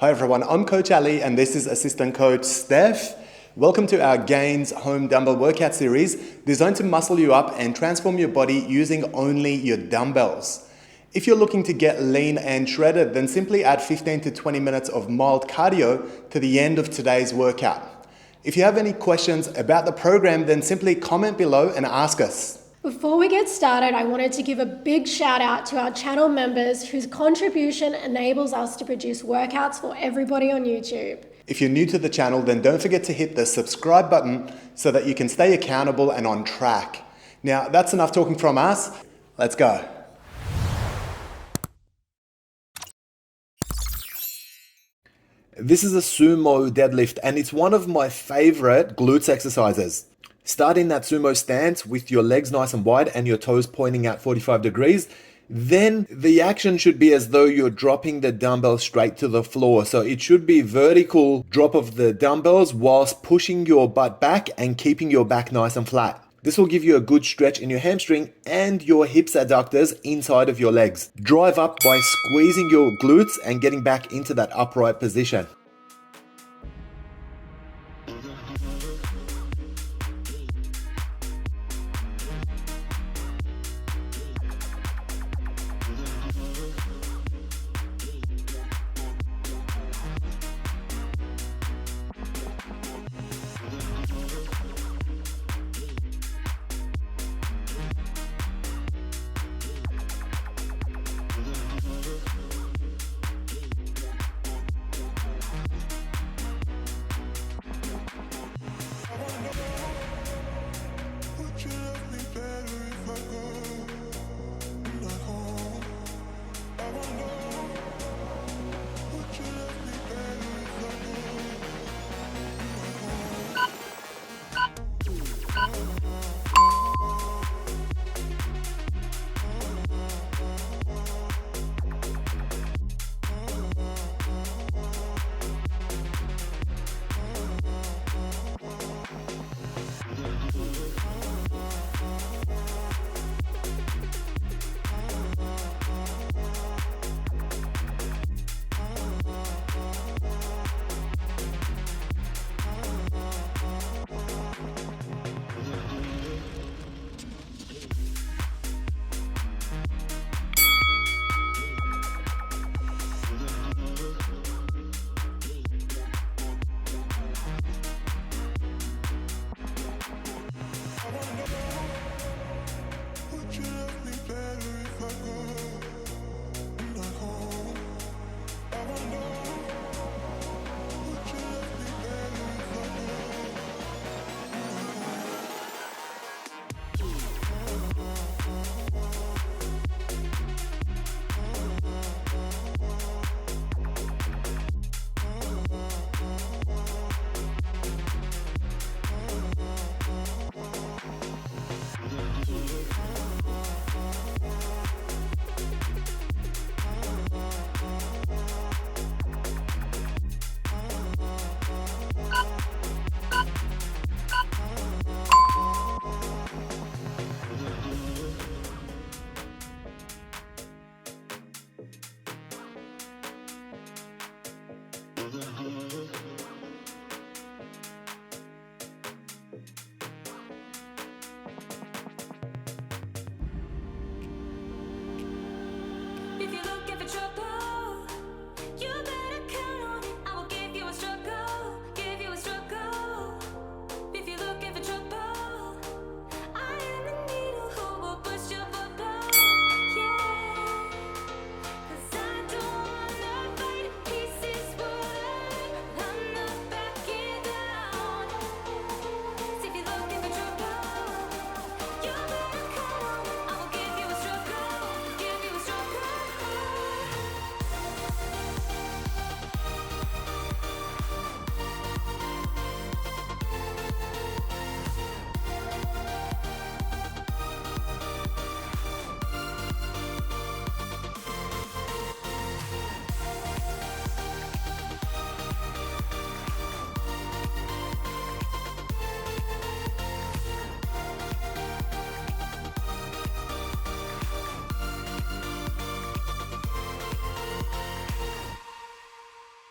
Hi everyone, I'm Coach Ali and this is Assistant Coach Steph. Welcome to our Gains Home Dumbbell Workout Series designed to muscle you up and transform your body using only your dumbbells. If you're looking to get lean and shredded, then simply add 15 to 20 minutes of mild cardio to the end of today's workout. If you have any questions about the program, then simply comment below and ask us. Before we get started, I wanted to give a big shout out to our channel members whose contribution enables us to produce workouts for everybody on YouTube. If you're new to the channel, then don't forget to hit the subscribe button so that you can stay accountable and on track. Now, that's enough talking from us. Let's go. This is a sumo deadlift and it's one of my favorite glutes exercises. Start in that sumo stance with your legs nice and wide and your toes pointing out 45 degrees. Then the action should be as though you're dropping the dumbbell straight to the floor. So it should be vertical drop of the dumbbells whilst pushing your butt back and keeping your back nice and flat. This will give you a good stretch in your hamstring and your hips adductors inside of your legs. Drive up by squeezing your glutes and getting back into that upright position.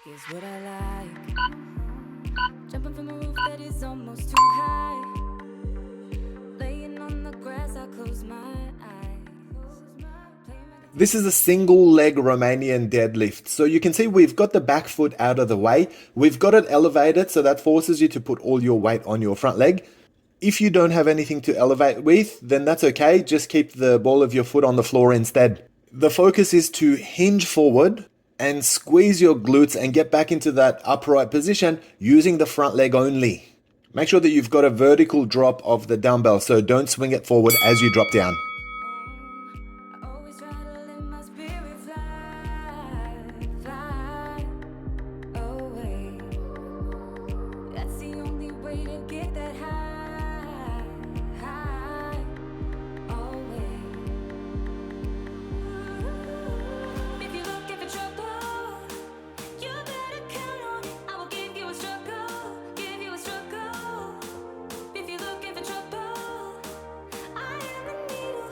Here's what I like. Jumping from a roof that is almost too high. Laying on the grass, I close my eyes. This is a single leg Romanian deadlift. So you can see we've got the back foot out of the way. We've got it elevated, so that forces you to put all your weight on your front leg. If you don't have anything to elevate with, then that's okay. Just keep the ball of your foot on the floor instead. The focus is to hinge forward and squeeze your glutes and get back into that upright position using the front leg only. Make sure that you've got a vertical drop of the dumbbell, so don't swing it forward as you drop down. I always try to let my spirit fly away. That's the only way to get that high always. If you're looking for trouble, you better count on it. I will give you a struggle, give you a struggle. If you're looking for trouble, I am the needle.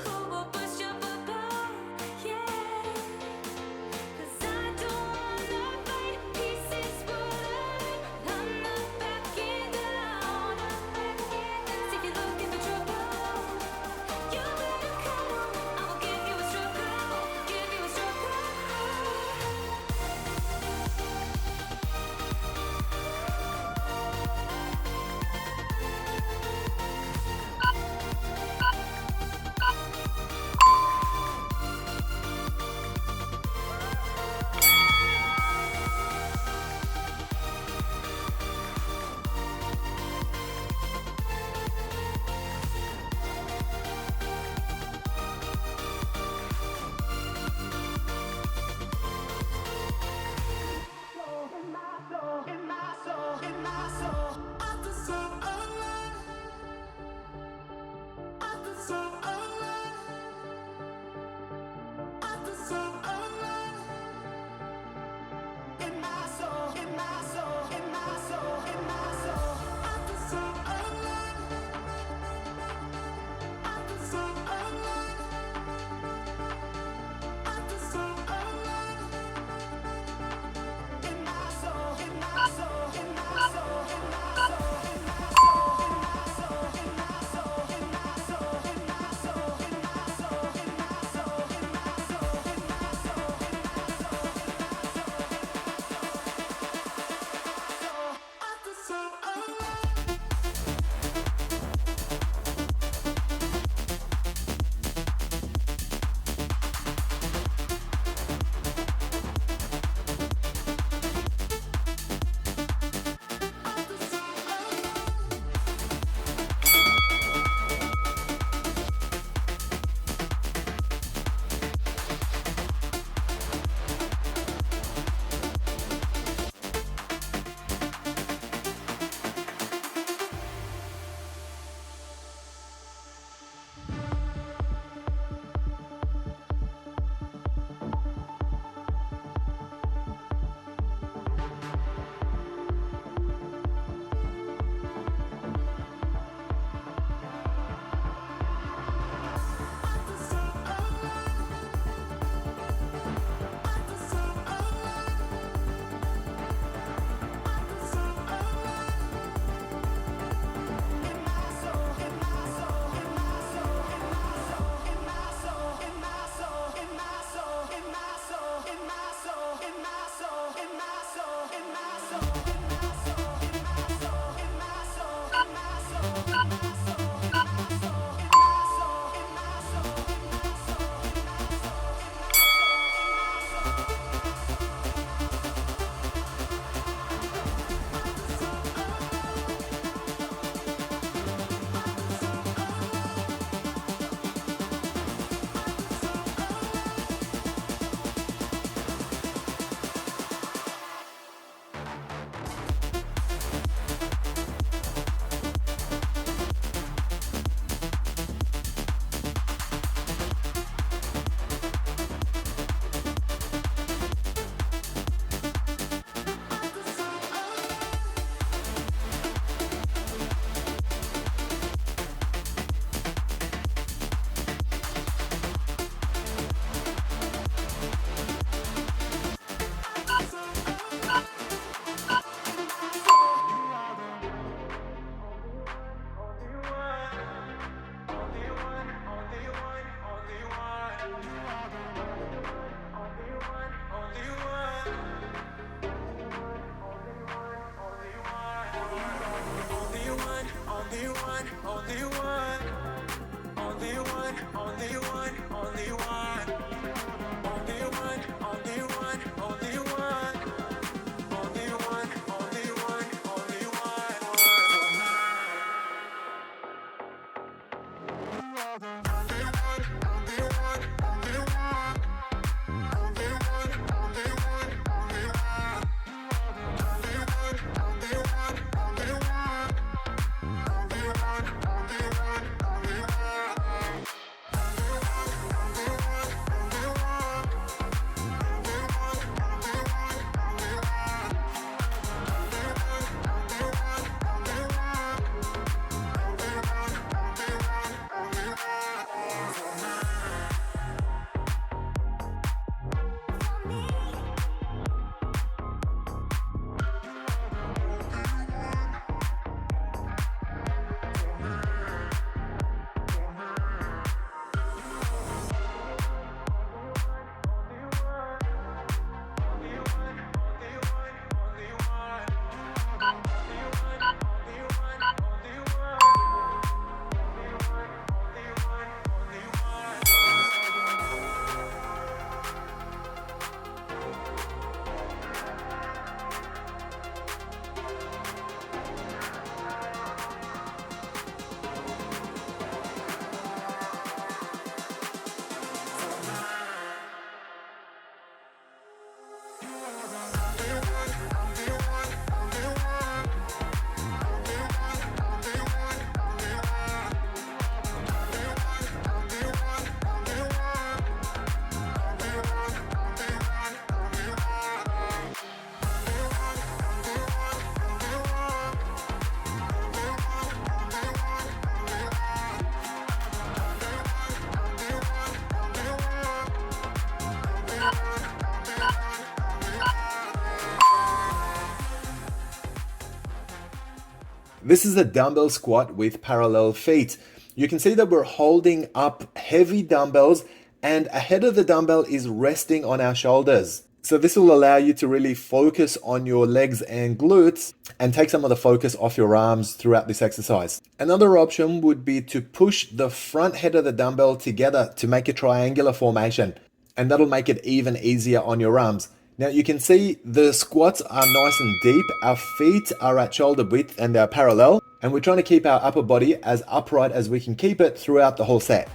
This is a dumbbell squat with parallel feet. You can see that we're holding up heavy dumbbells and a head of the dumbbell is resting on our shoulders. So this will allow you to really focus on your legs and glutes and take some of the focus off your arms throughout this exercise. Another option would be to push the front head of the dumbbell together to make a triangular formation, and that'll make it even easier on your arms. Now you can see the squats are nice and deep, our feet are at shoulder width and they're parallel, and we're trying to keep our upper body as upright as we can keep it throughout the whole set.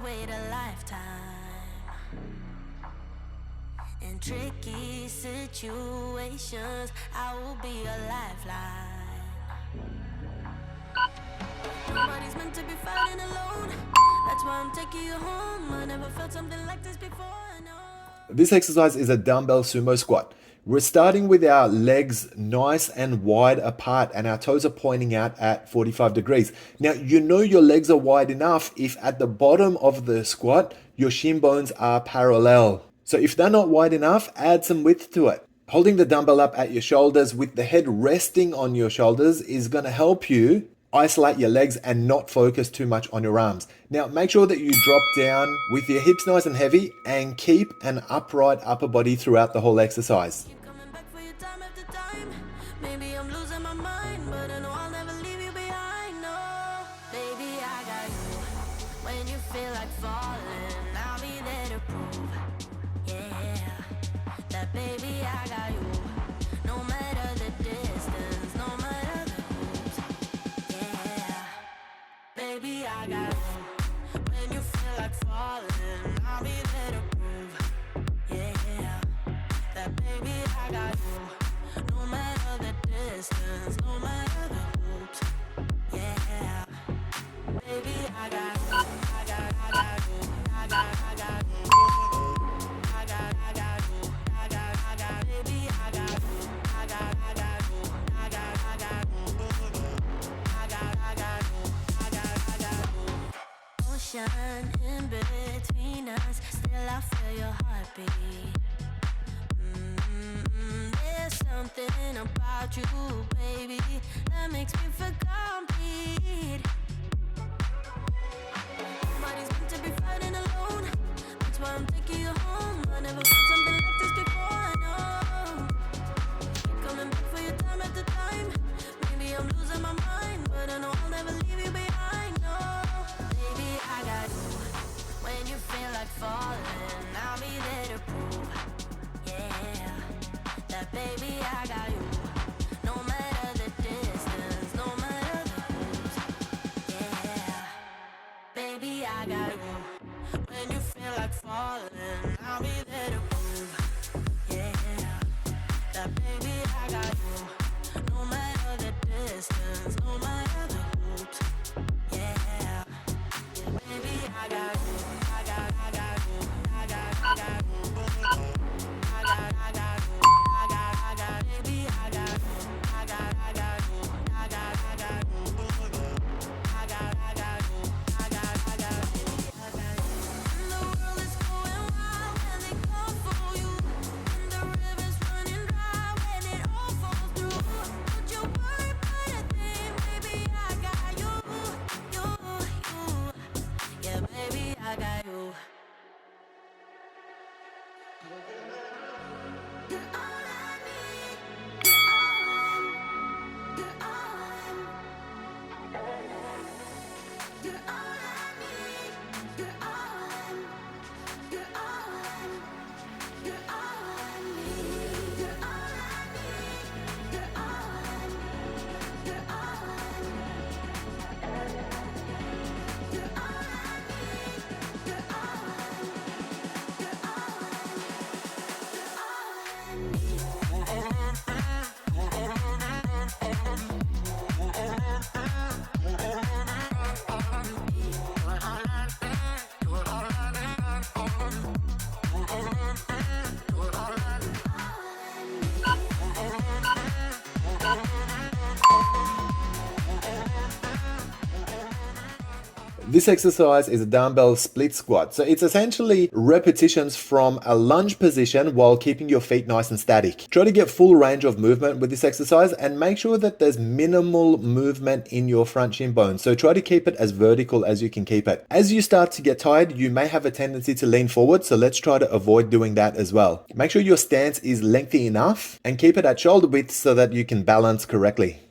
wait a lifetime. In tricky situations, I will be a lifeline. Nobody's meant to be fighting alone. That's why I'm taking you home. I never felt something like this before. I know. This exercise is a dumbbell sumo squat. We're starting with our legs nice and wide apart and our toes are pointing out at 45 degrees. Now, you know your legs are wide enough if at the bottom of the squat, your shin bones are parallel. So if they're not wide enough, add some width to it. Holding the dumbbell up at your shoulders with the head resting on your shoulders is going to help you isolate your legs and not focus too much on your arms. Now, make sure that you drop down with your hips nice and heavy and keep an upright upper body throughout the whole exercise. Keep coming back for you time after time. Maybe I'm losing my mind, but I know I'll never leave you behind. No, baby, I got you. When you feel like falling, I'll be there to prove. Yeah, that baby, I got you. No matter the distance, no matter the rules. Yeah, baby, I got you. When you feel like falling, I'll be there to prove. Yeah, that baby, I got you. No matter the distance, no matter the hoops. Yeah, baby, I got you. I got you. I got you. I got you. I got you. Baby, I got you. I got you. I got you. Ocean in between us, still I feel your heartbeat. There's something about you, baby, that makes me feel complete. Nobody's meant to be fighting alone. That's why I'm taking you home. I never felt something like this before. I know. Keep coming back for you time after time. Maybe I'm losing my mind, but I know I'll never leave you behind. No, baby, I got you. When you feel like falling, I'll be there to prove. Yeah, that baby, I got you. No matter the distance, no matter the rules. Yeah, baby, I got you. When you feel like falling, I'll be there to prove. Yeah, that baby, I got you. No matter the distance, no matter the hoops. Yeah, baby, I got you. I got you. I got you. I got you. Baby, I got you. I got you. I got you. I got you. And the world is going wild when they come for you. And the river's running dry when it all falls through. Don't you worry about a thing, baby, I got you. Yeah, baby, I got you. You're all I need. You're all you're all I need. You're all you're all you're all I need. You're all I need. You're all you're all you're all I need. You're all you're This exercise is a dumbbell split squat. So it's essentially repetitions from a lunge position while keeping your feet nice and static. Try to get full range of movement with this exercise and make sure that there's minimal movement in your front shin bone. So try to keep it as vertical as you can keep it. As you start to get tired, you may have a tendency to lean forward. So let's try to avoid doing that as well. Make sure your stance is lengthy enough and keep it at shoulder width so that you can balance correctly.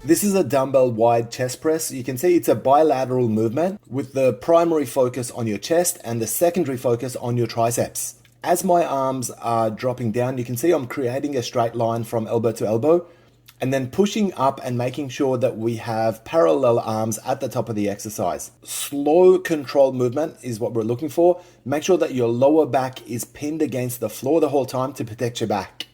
This is a dumbbell wide chest press. You can see it's a bilateral movement with the primary focus on your chest and the secondary focus on your triceps. As my arms are dropping down, you can see I'm creating a straight line from elbow to elbow and then pushing up and making sure that we have parallel arms at the top of the exercise. Slow controlled movement is what we're looking for. Make sure that your lower back is pinned against the floor the whole time to protect your back.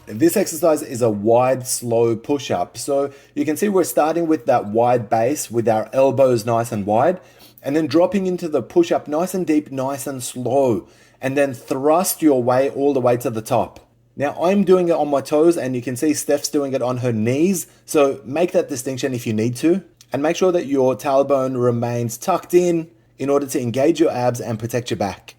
This exercise is a wide, slow push-up. So you can see we're starting with that wide base with our elbows nice and wide, and then dropping into the push-up nice and deep, nice and slow, and then thrust your way all the way to the top. Now I'm doing it on my toes, and you can see Steph's doing it on her knees. So make that distinction if you need to, and make sure that your tailbone remains tucked in order to engage your abs and protect your back.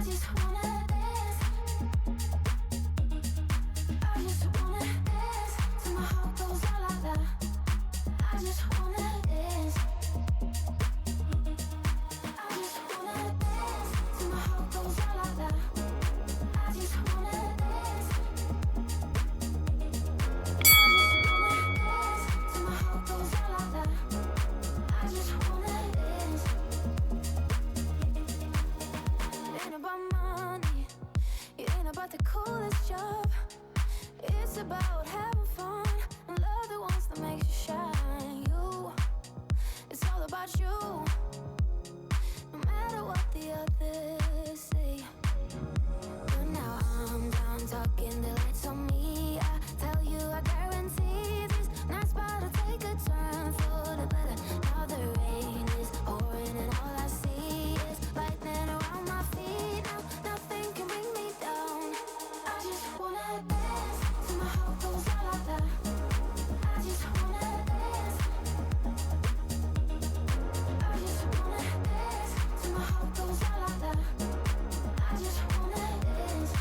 I just wanna dance. I just wanna dance till my heart goes la la la. I just wanna dance. I just wanna dance till my heart goes la la la. I just wanna dance. I just wanna dance till my heart goes la la la. I just wanna dance. It ain't about money. It ain't about the coolest job. It's about having fun and love the ones that makes you shine. It's all about you. No matter what the others say. But now I'm done talking, the lights on me. I tell you, I guarantee this night's about to take a turn for the better. Now the rain is pouring and all I see is lightning around my feet. Now nothing can bring me down. I just wanna dance till my heart goes la la la. I just wanna dance. I just wanna dance till my heart goes la la la. I just wanna dance.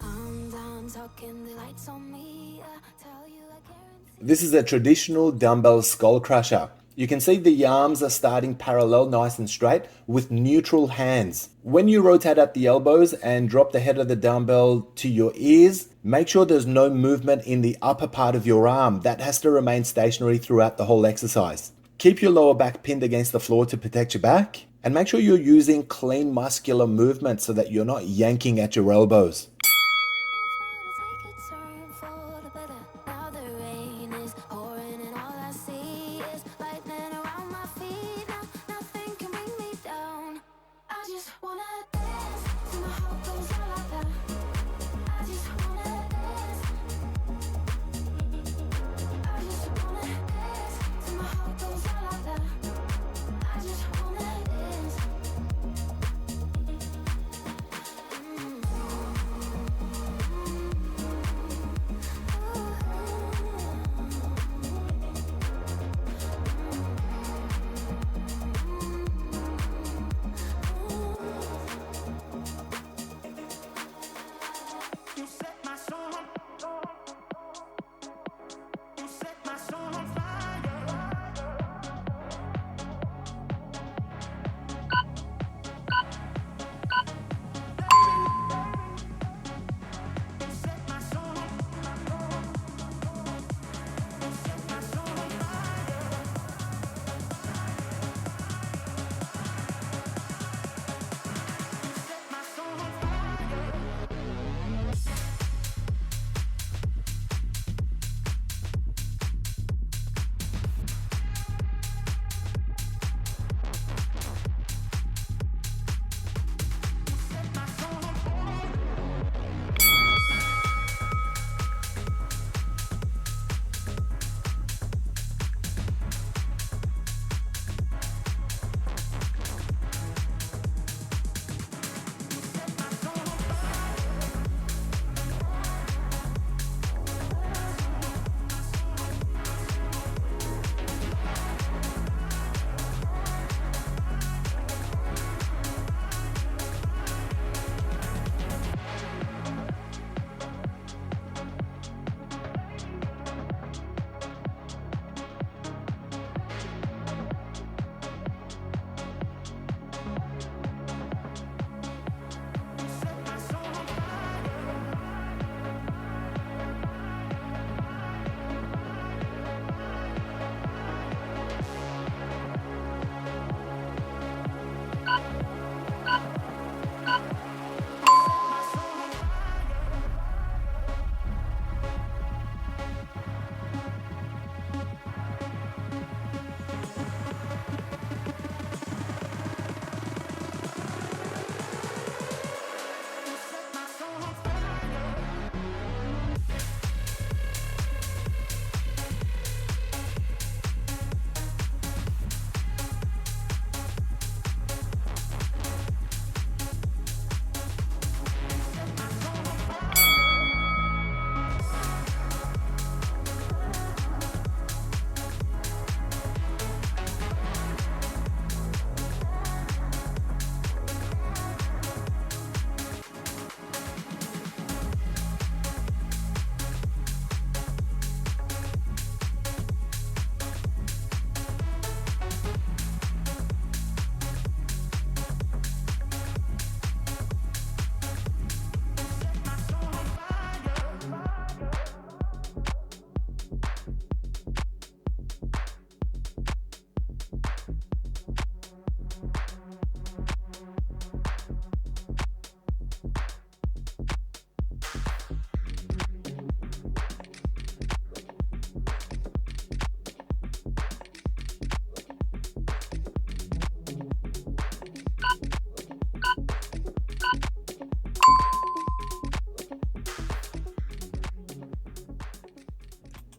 I'm done talking, the lights on me. I tell you, I guarantee. This is a traditional dumbbell skull crusher. You can see the arms are starting parallel, nice and straight, with neutral hands. When you rotate at the elbows and drop the head of the dumbbell to your ears, make sure there's no movement in the upper part of your arm. That has to remain stationary throughout the whole exercise. Keep your lower back pinned against the floor to protect your back, and make sure you're using clean muscular movement so that you're not yanking at your elbows. It's about to take a turn for the better. Now the rain is pouring and all I see is lightning around my feet. Now nothing can bring me down. I just wanna dance till my heart goes la la la. I just wanna dance. I just wanna dance till my heart goes la la la. I just wanna dance.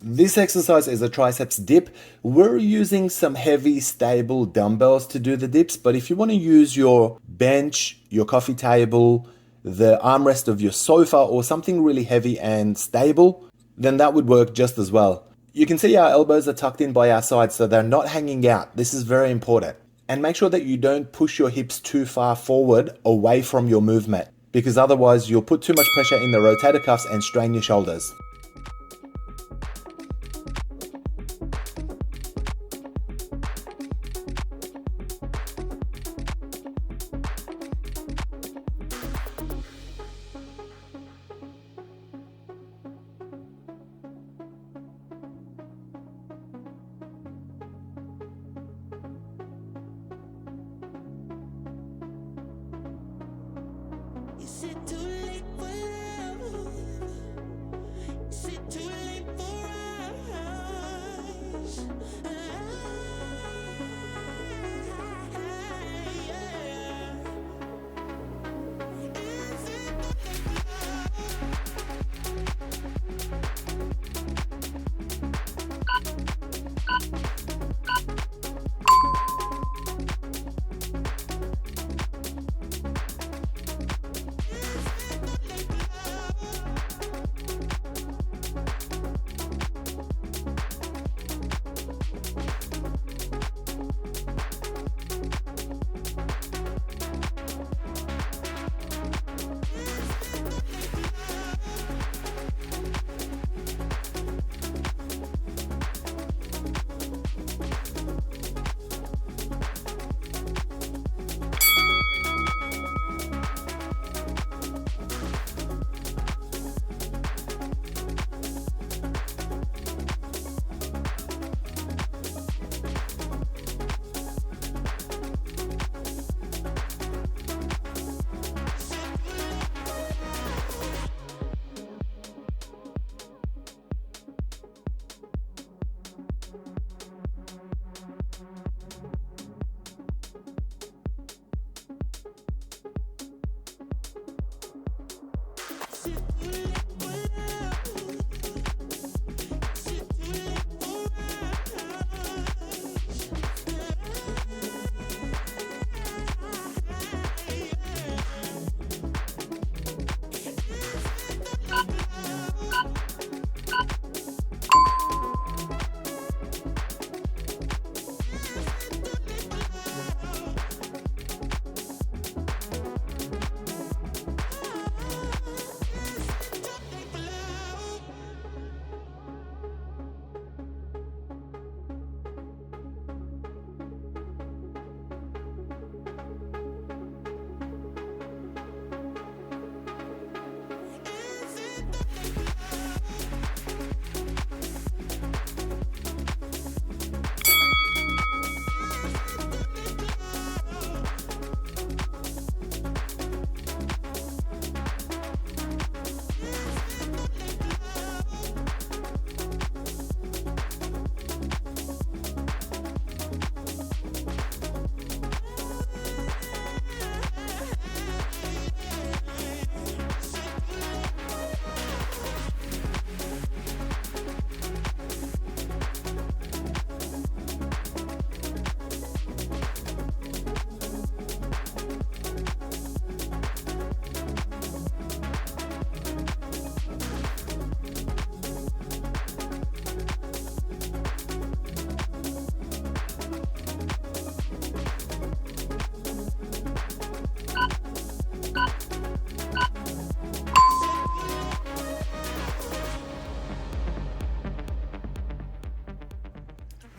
This exercise is a triceps dip. We're using some heavy, stable dumbbells to do the dips, but if you want to use your bench, your coffee table, the armrest of your sofa, or something really heavy and stable, then that would work just as well. You can see our elbows are tucked in by our sides, so they're not hanging out. This is very important. And make sure that you don't push your hips too far forward away from your movement, because otherwise you'll put too much pressure in the rotator cuffs and strain your shoulders. Is it too late for love? Is it too late for us?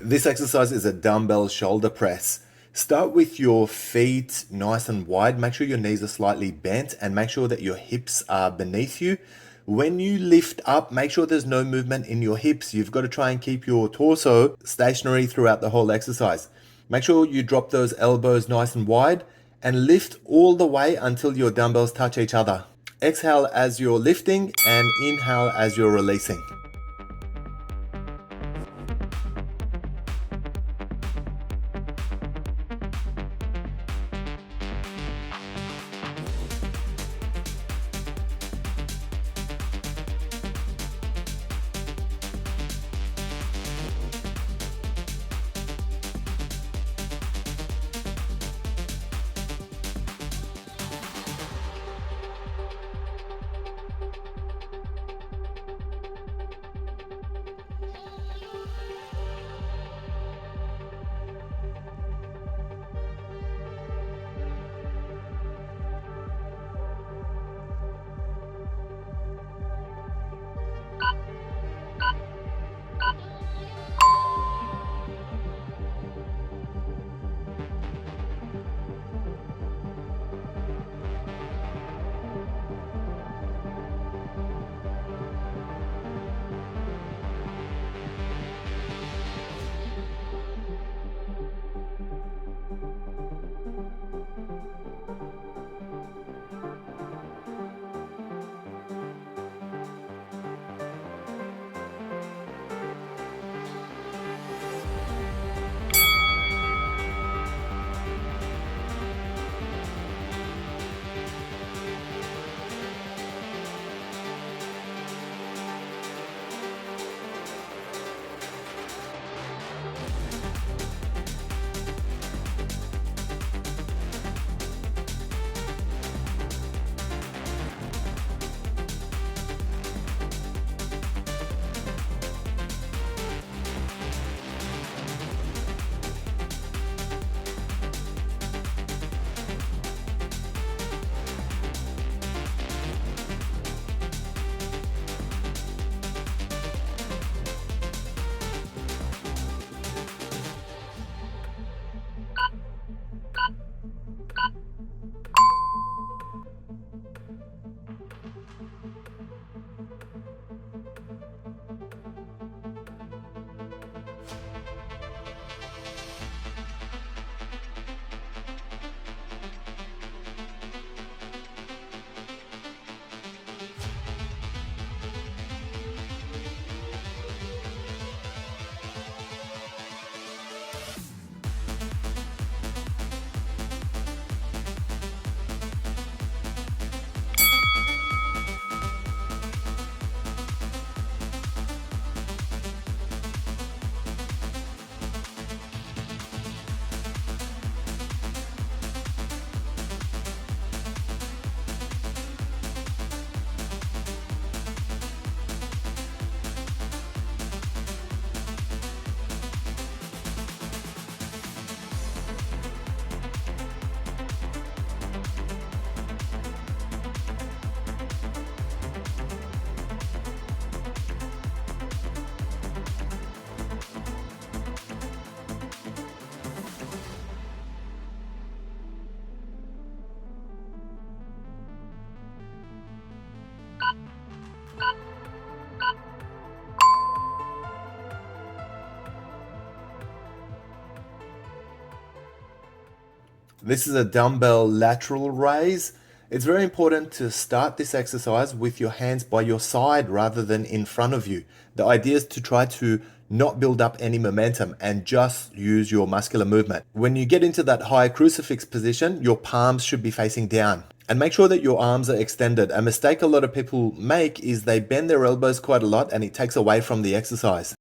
This exercise is a dumbbell shoulder press. Start with your feet nice and wide. Make sure your knees are slightly bent and make sure that your hips are beneath you. When you lift up, make sure there's no movement in your hips. You've got to try and keep your torso stationary throughout the whole exercise. Make sure you drop those elbows nice and wide and lift all the way until your dumbbells touch each other. Exhale as you're lifting and inhale as you're releasing. This is a dumbbell lateral raise. It's very important to start this exercise with your hands by your side rather than in front of you. The idea is to try to not build up any momentum and just use your muscular movement. When you get into that high crucifix position, your palms should be facing down. And make sure that your arms are extended. A mistake a lot of people make is they bend their elbows quite a lot and it takes away from the exercise.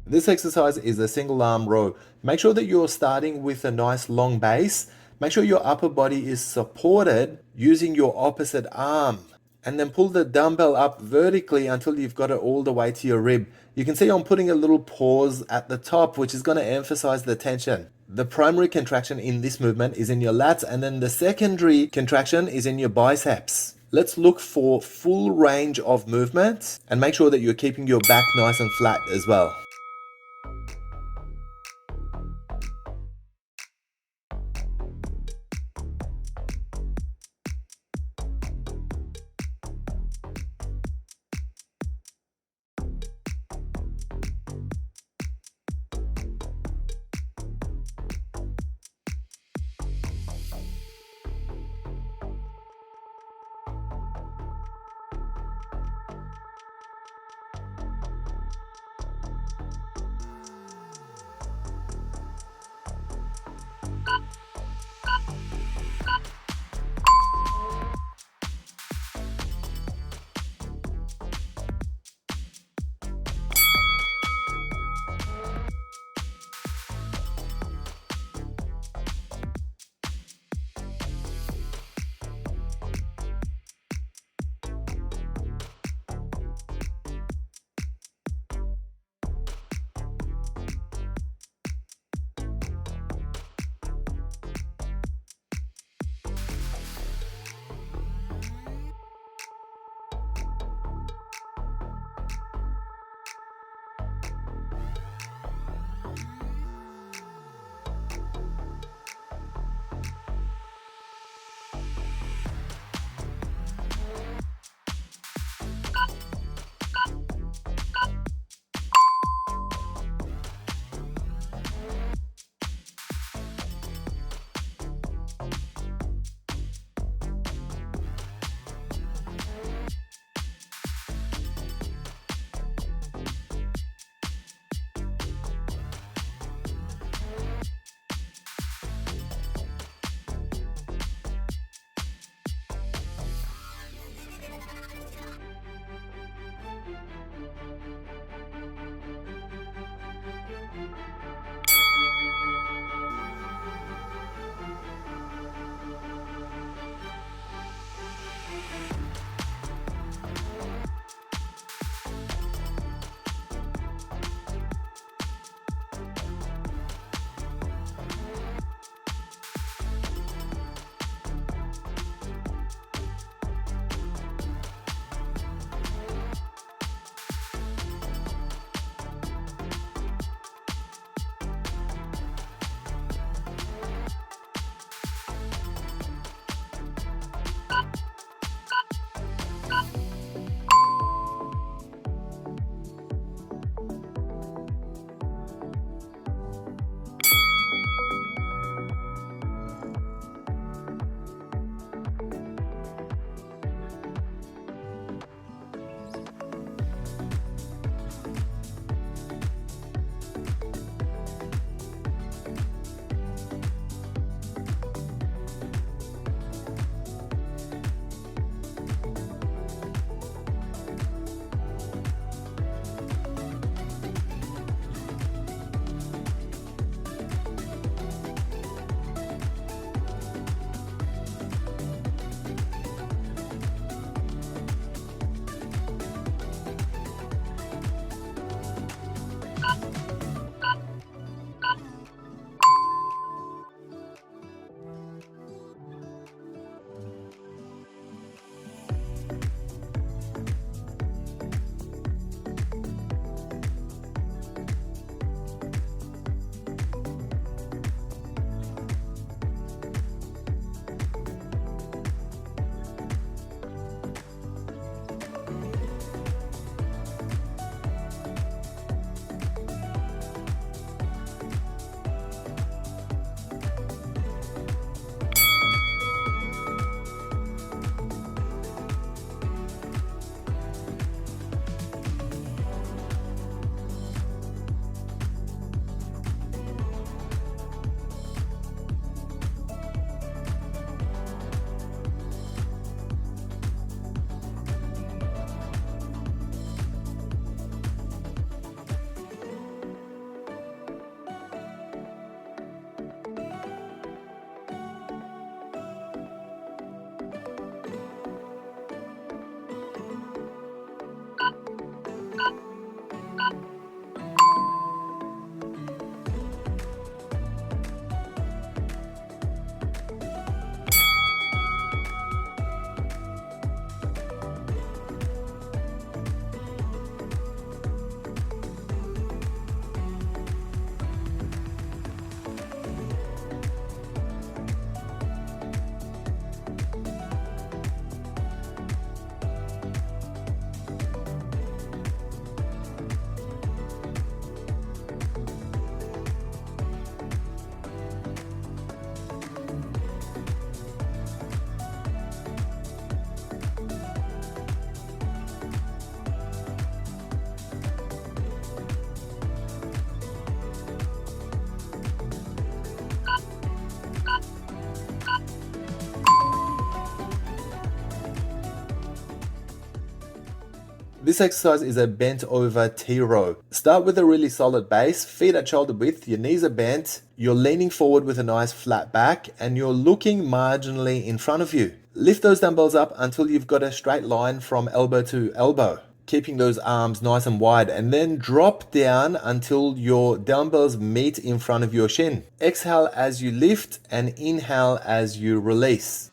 This exercise is a single arm row. Make sure that you're starting with a nice long base. Make sure your upper body is supported using your opposite arm. And then pull the dumbbell up vertically until you've got it all the way to your rib. You can see I'm putting a little pause at the top, which is going to emphasize the tension. The primary contraction in this movement is in your lats, and then the secondary contraction is in your biceps. Let's look for full range of movement and make sure that you're keeping your back nice and flat as well. This exercise is a bent over T-row. Start with a really solid base, feet at shoulder width, your knees are bent, you're leaning forward with a nice flat back, and you're looking marginally in front of you. Lift those dumbbells up until you've got a straight line from elbow to elbow, keeping those arms nice and wide, and then drop down until your dumbbells meet in front of your shin. Exhale as you lift and inhale as you release.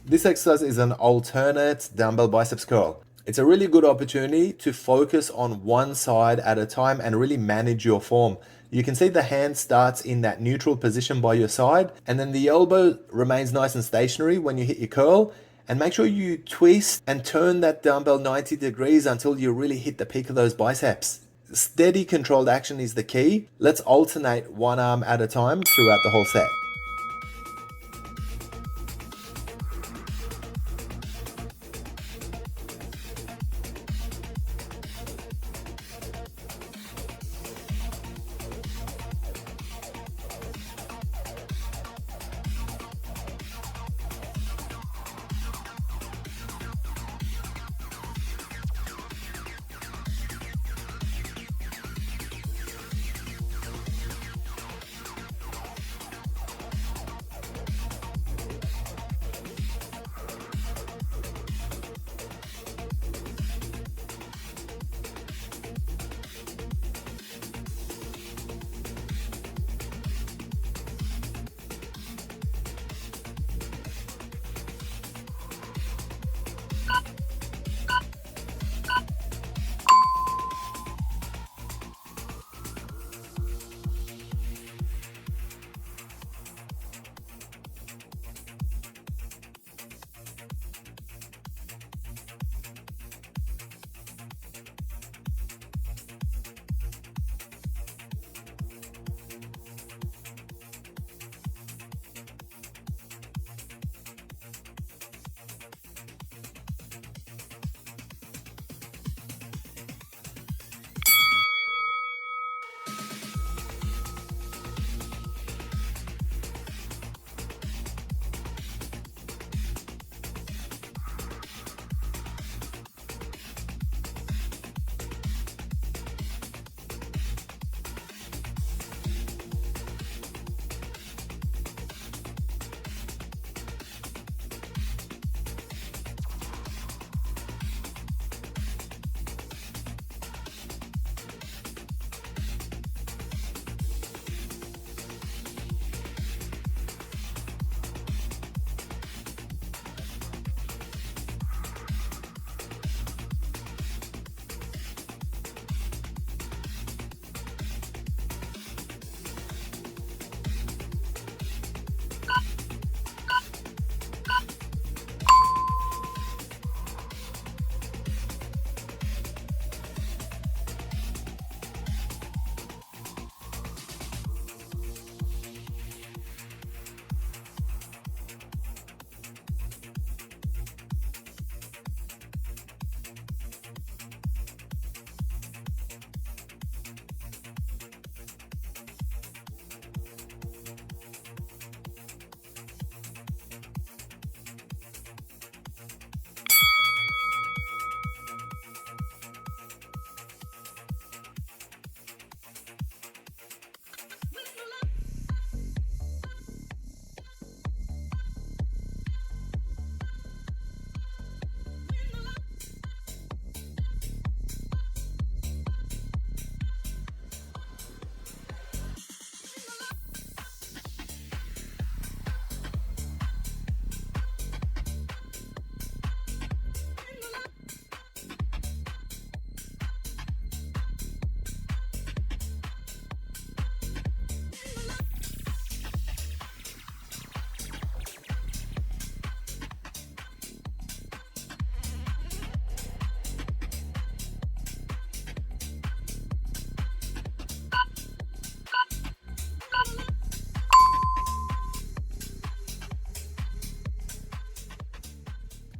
This exercise is an alternate dumbbell biceps curl. It's a really good opportunity to focus on one side at a time and really manage your form. You can see the hand starts in that neutral position by your side, and then the elbow remains nice and stationary when you hit your curl. And make sure you twist and turn that dumbbell 90 degrees until you really hit the peak of those biceps. Steady controlled action is the key. Let's alternate one arm at a time throughout the whole set.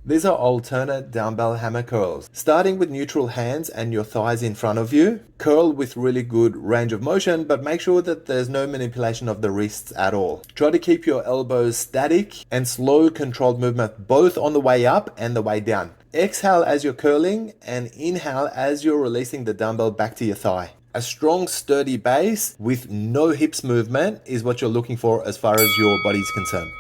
These are alternate dumbbell hammer curls. Starting with neutral hands and your thighs in front of you, curl with really good range of motion, but make sure that there's no manipulation of the wrists at all. Try to keep your elbows static and slow controlled movement both on the way up and the way down. Exhale as you're curling and inhale as you're releasing the dumbbell back to your thigh. A strong, sturdy base with no hips movement is what you're looking for as far as your body's concerned.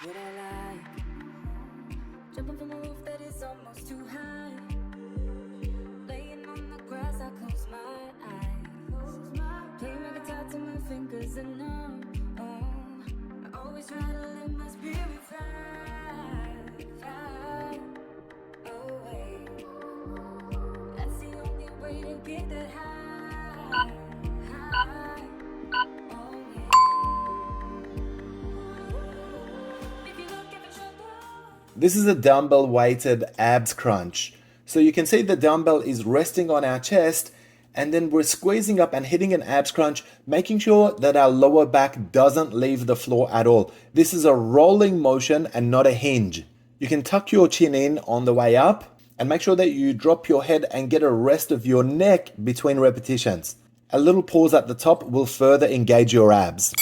What I like, jumping from a roof that is almost too high, laying on the grass, I close my eyes, playing my guitar till my fingers are numb. Oh, I always try to let my spirit fly away. That's the only way to get that high. Oh yeah. This is a dumbbell weighted abs crunch. So you can see the dumbbell is resting on our chest and then we're squeezing up and hitting an abs crunch, making sure that our lower back doesn't leave the floor at all. This is a rolling motion and not a hinge. You can tuck your chin in on the way up and make sure that you drop your head and get a rest of your neck between repetitions. A little pause at the top will further engage your abs.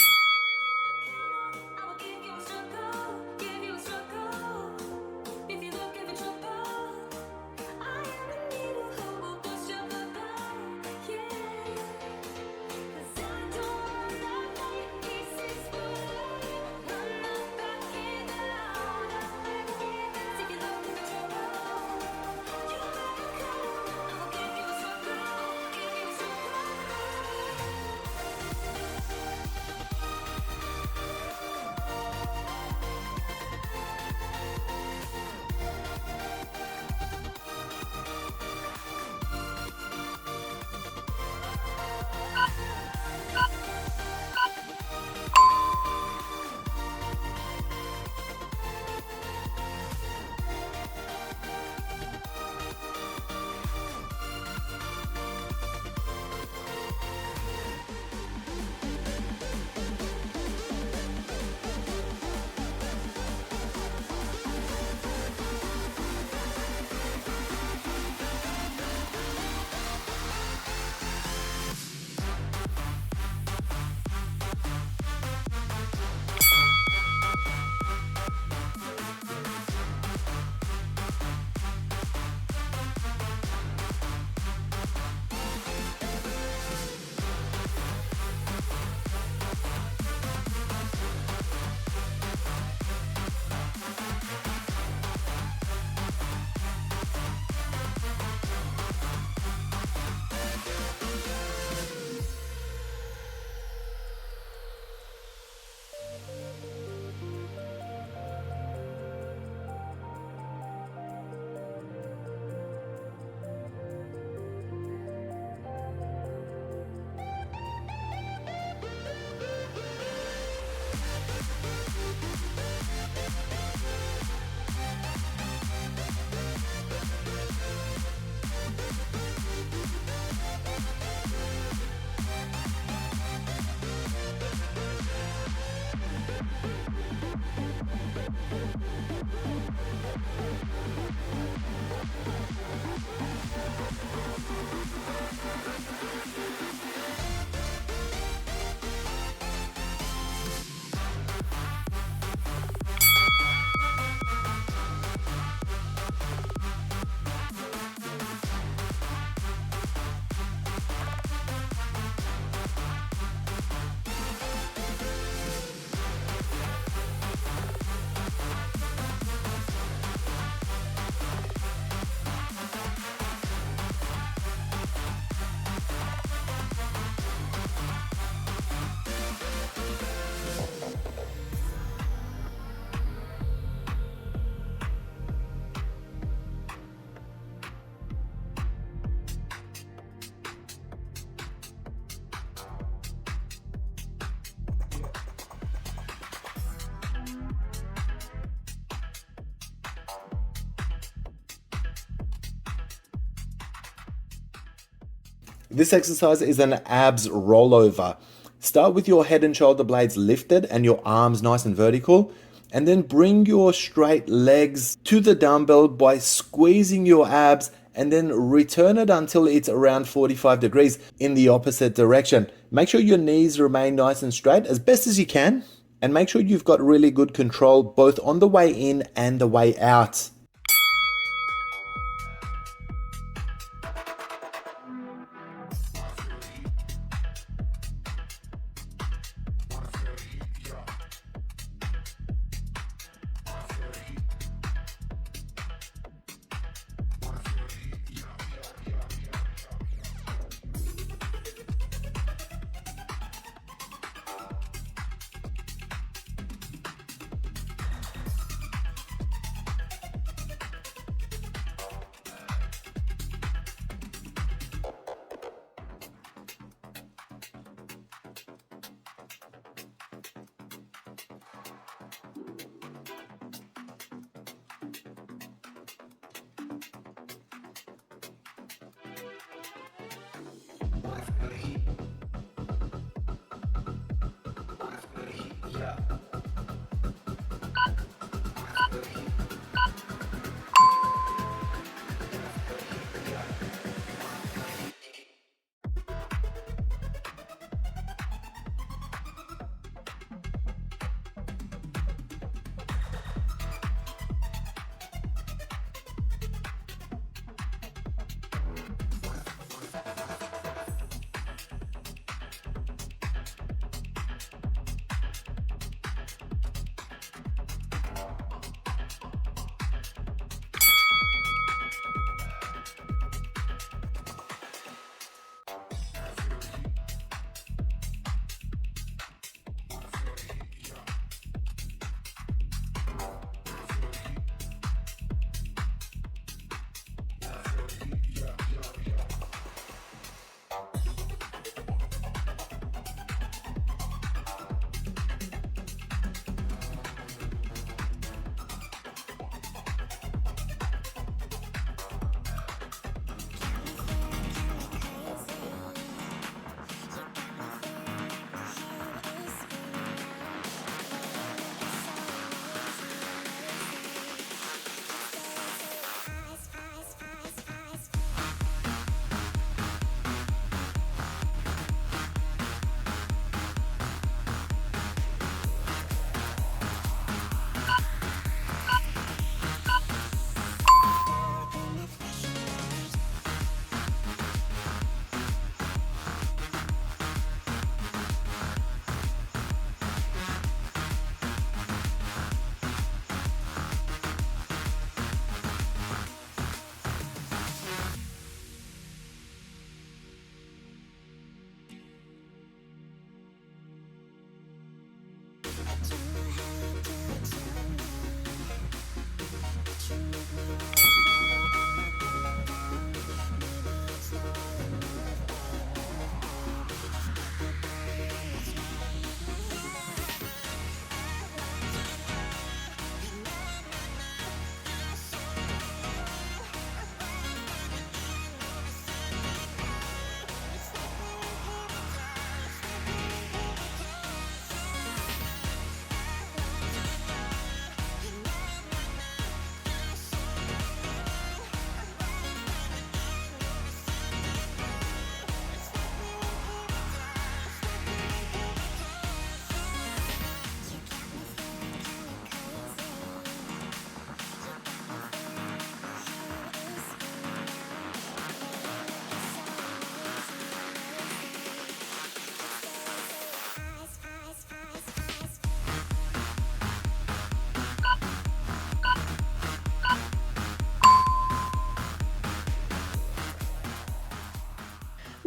This exercise is an abs rollover. Start with your head and shoulder blades lifted and your arms nice and vertical, and then bring your straight legs to the dumbbell by squeezing your abs, and then return it until it's around 45 degrees in the opposite direction. Make sure your knees remain nice and straight as best as you can, and make sure you've got really good control both on the way in and the way out.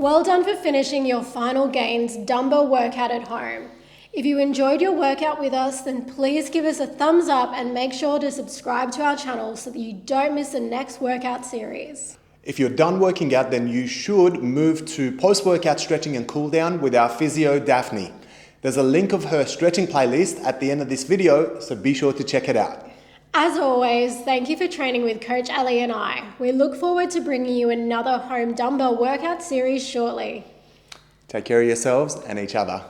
Well done for finishing your final gains dumbbell workout at home. If you enjoyed your workout with us, then please give us a thumbs up and make sure to subscribe to our channel so that you don't miss the next workout series. If you're done working out, then you should move to post-workout stretching and cool down with our physio Daphne. There's a link of her stretching playlist at the end of this video, so be sure to check it out. As always, thank you for training with Coach Ali and I. We look forward to bringing you another home dumbbell workout series shortly. Take care of yourselves and each other.